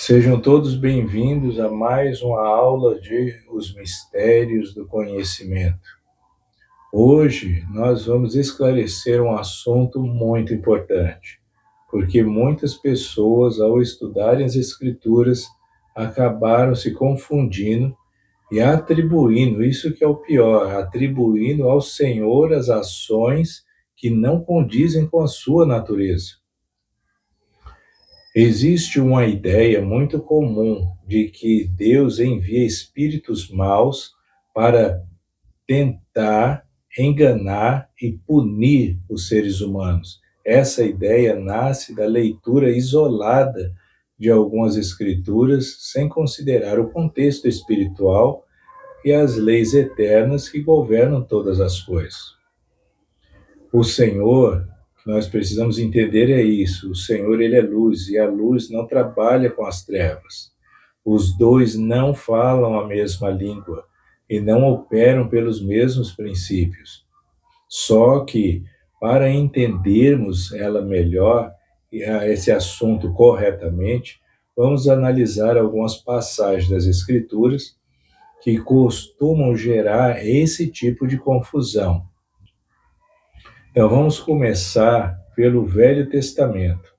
Sejam todos bem-vindos a mais uma aula de Os Mistérios do Conhecimento. Hoje nós vamos esclarecer um assunto muito importante, porque muitas pessoas, ao estudarem as Escrituras, acabaram se confundindo e atribuindo, isso que é o pior, atribuindo ao Senhor as ações que não condizem com a sua natureza. Existe uma ideia muito comum de que Deus envia espíritos maus para tentar enganar e punir os seres humanos. Essa ideia nasce da leitura isolada de algumas escrituras, sem considerar o contexto espiritual e as leis eternas que governam todas as coisas. O Senhor, que nós precisamos entender é isso, o Senhor ele é luz e a luz não trabalha com as trevas. Os dois não falam a mesma língua e não operam pelos mesmos princípios. Só que, para entendermos ela melhor, esse assunto corretamente, vamos analisar algumas passagens das Escrituras que costumam gerar esse tipo de confusão. Então, vamos começar pelo Velho Testamento.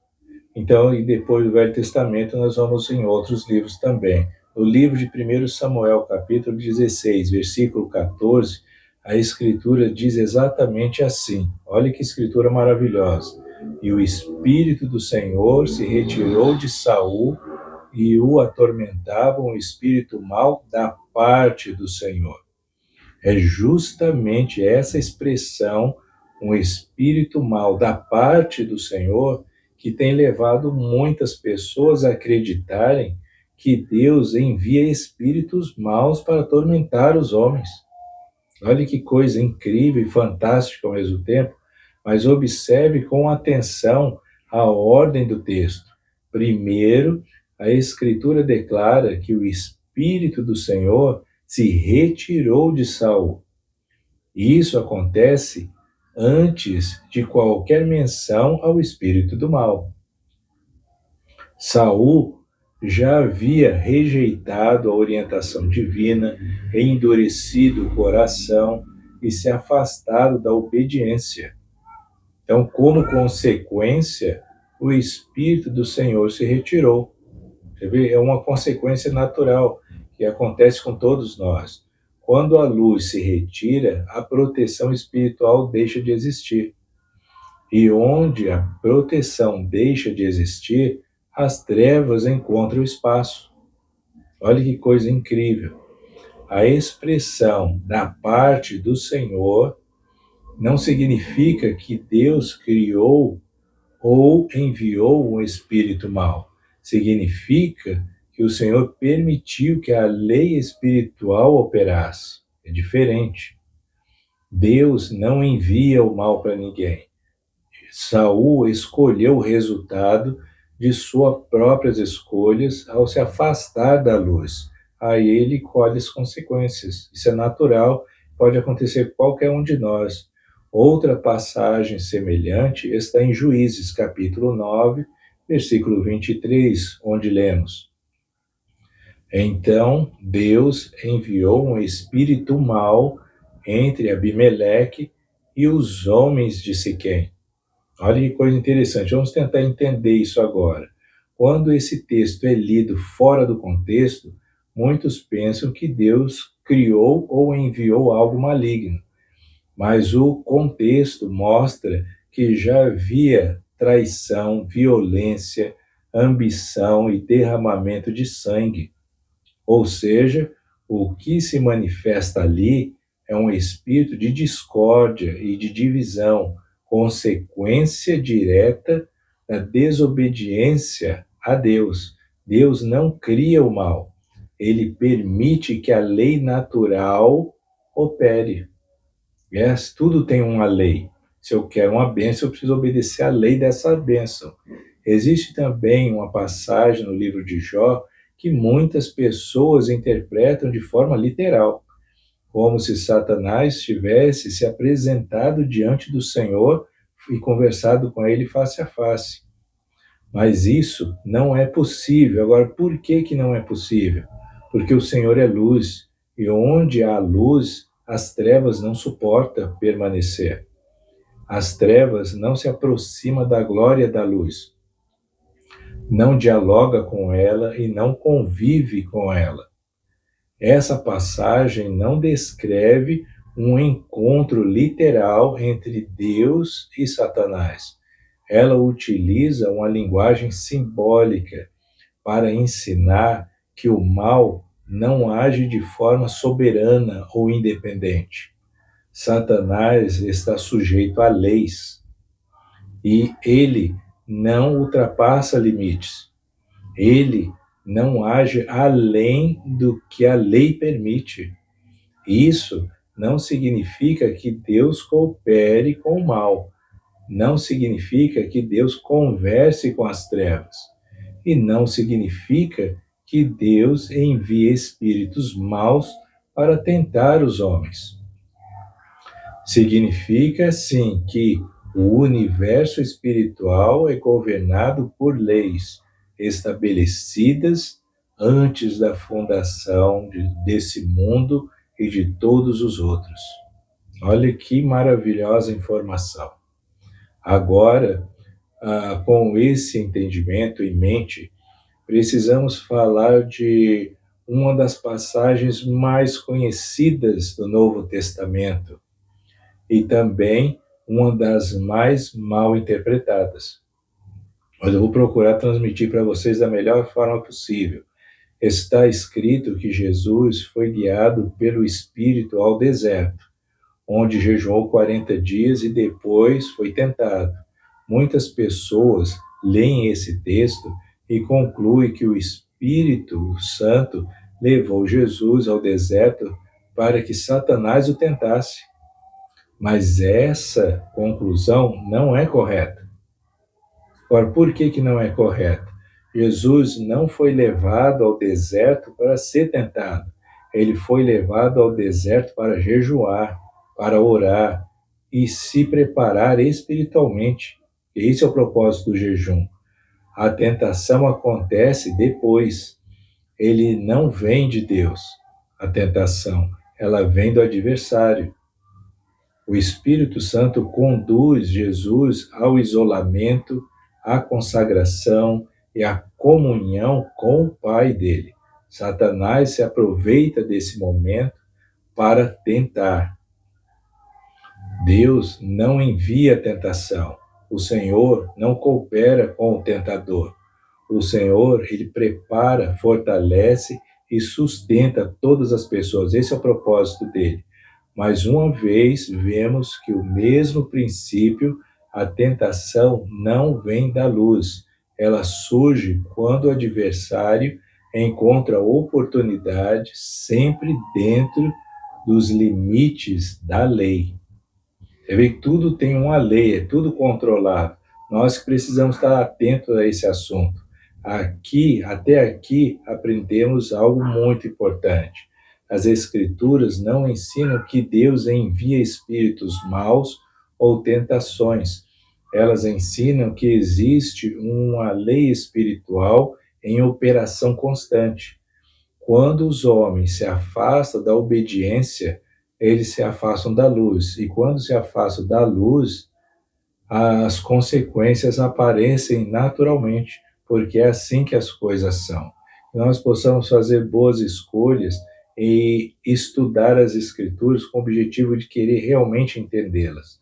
Então, e depois do Velho Testamento, nós vamos em outros livros também. No livro de 1 Samuel, capítulo 16, versículo 14, a Escritura diz exatamente assim. Olha que Escritura maravilhosa. E o Espírito do Senhor se retirou de Saul e o atormentava um espírito mau da parte do Senhor. É justamente essa expressão, um espírito mau da parte do Senhor, que tem levado muitas pessoas a acreditarem que Deus envia espíritos maus para atormentar os homens. Olha que coisa incrível e fantástica ao mesmo tempo, mas observe com atenção a ordem do texto. Primeiro, a Escritura declara que o Espírito do Senhor se retirou de Saul. Isso acontece antes de qualquer menção ao espírito do mal. Saul já havia rejeitado a orientação divina, endurecido o coração e se afastado da obediência. Então, como consequência, o Espírito do Senhor se retirou. Você vê? É uma consequência natural que acontece com todos nós. Quando a luz se retira, a proteção espiritual deixa de existir. E onde a proteção deixa de existir, as trevas encontram espaço. Olha que coisa incrível. A expressão da parte do Senhor não significa que Deus criou ou enviou um espírito mau. Significa que o Senhor permitiu que a lei espiritual operasse. É diferente. Deus não envia o mal para ninguém. Saul escolheu o resultado de suas próprias escolhas ao se afastar da luz. Aí ele colhe as consequências. Isso é natural, pode acontecer com qualquer um de nós. Outra passagem semelhante está em Juízes, capítulo 9, versículo 23, onde lemos: Então Deus enviou um espírito mau entre Abimeleque e os homens de Siquém. Olha que coisa interessante, vamos tentar entender isso agora. Quando esse texto é lido fora do contexto, muitos pensam que Deus criou ou enviou algo maligno. Mas o contexto mostra que já havia traição, violência, ambição e derramamento de sangue. Ou seja, o que se manifesta ali é um espírito de discórdia e de divisão, consequência direta da desobediência a Deus. Deus não cria o mal, ele permite que a lei natural opere. Tudo tem uma lei. Se eu quero uma bênção, eu preciso obedecer à lei dessa bênção. Existe também uma passagem no livro de Jó que muitas pessoas interpretam de forma literal, como se Satanás tivesse se apresentado diante do Senhor e conversado com ele face a face. Mas isso não é possível. Agora, por que que não é possível? Porque o Senhor é luz, e onde há luz, as trevas não suportam permanecer. As trevas não se aproximam da glória da luz, não dialoga com ela e não convive com ela. Essa passagem não descreve um encontro literal entre Deus e Satanás. Ela utiliza uma linguagem simbólica para ensinar que o mal não age de forma soberana ou independente. Satanás está sujeito a leis e ele não ultrapassa limites. Ele não age além do que a lei permite. Isso não significa que Deus coopere com o mal, não significa que Deus converse com as trevas, e não significa que Deus envie espíritos maus para tentar os homens. Significa, sim, que o universo espiritual é governado por leis estabelecidas antes da fundação desse mundo e de todos os outros. Olha que maravilhosa informação. Agora, com esse entendimento em mente, precisamos falar de uma das passagens mais conhecidas do Novo Testamento e também uma das mais mal interpretadas. Mas eu vou procurar transmitir para vocês da melhor forma possível. Está escrito que Jesus foi guiado pelo Espírito ao deserto, onde jejuou 40 dias e depois foi tentado. Muitas pessoas leem esse texto e concluem que o Espírito Santo levou Jesus ao deserto para que Satanás o tentasse. Mas essa conclusão não é correta. Ora, por que que não é correta? Jesus não foi levado ao deserto para ser tentado. Ele foi levado ao deserto para jejuar, para orar e se preparar espiritualmente. Esse é o propósito do jejum. A tentação acontece depois. Ele não vem de Deus, a tentação. Ela vem do adversário. O Espírito Santo conduz Jesus ao isolamento, à consagração e à comunhão com o Pai dele. Satanás se aproveita desse momento para tentar. Deus não envia tentação. O Senhor não coopera com o tentador. O Senhor, ele prepara, fortalece e sustenta todas as pessoas. Esse é o propósito dele. Mais uma vez, vemos que o mesmo princípio, a tentação não vem da luz. Ela surge quando o adversário encontra oportunidade, sempre dentro dos limites da lei. Você vê que tudo tem uma lei, é tudo controlado. Nós precisamos estar atentos a esse assunto. Até aqui, aprendemos algo muito importante. As Escrituras não ensinam que Deus envia espíritos maus ou tentações. Elas ensinam que existe uma lei espiritual em operação constante. Quando os homens se afastam da obediência, eles se afastam da luz. E quando se afastam da luz, as consequências aparecem naturalmente, porque é assim que as coisas são. Que nós possamos fazer boas escolhas e estudar as Escrituras com o objetivo de querer realmente entendê-las.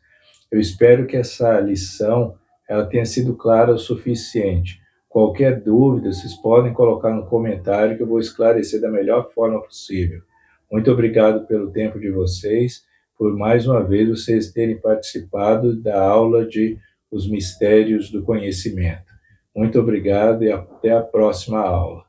Eu espero que essa lição ela tenha sido clara o suficiente. Qualquer dúvida, vocês podem colocar no comentário que eu vou esclarecer da melhor forma possível. Muito obrigado pelo tempo de vocês, por mais uma vez vocês terem participado da aula de Os Mistérios do Conhecimento. Muito obrigado e até a próxima aula.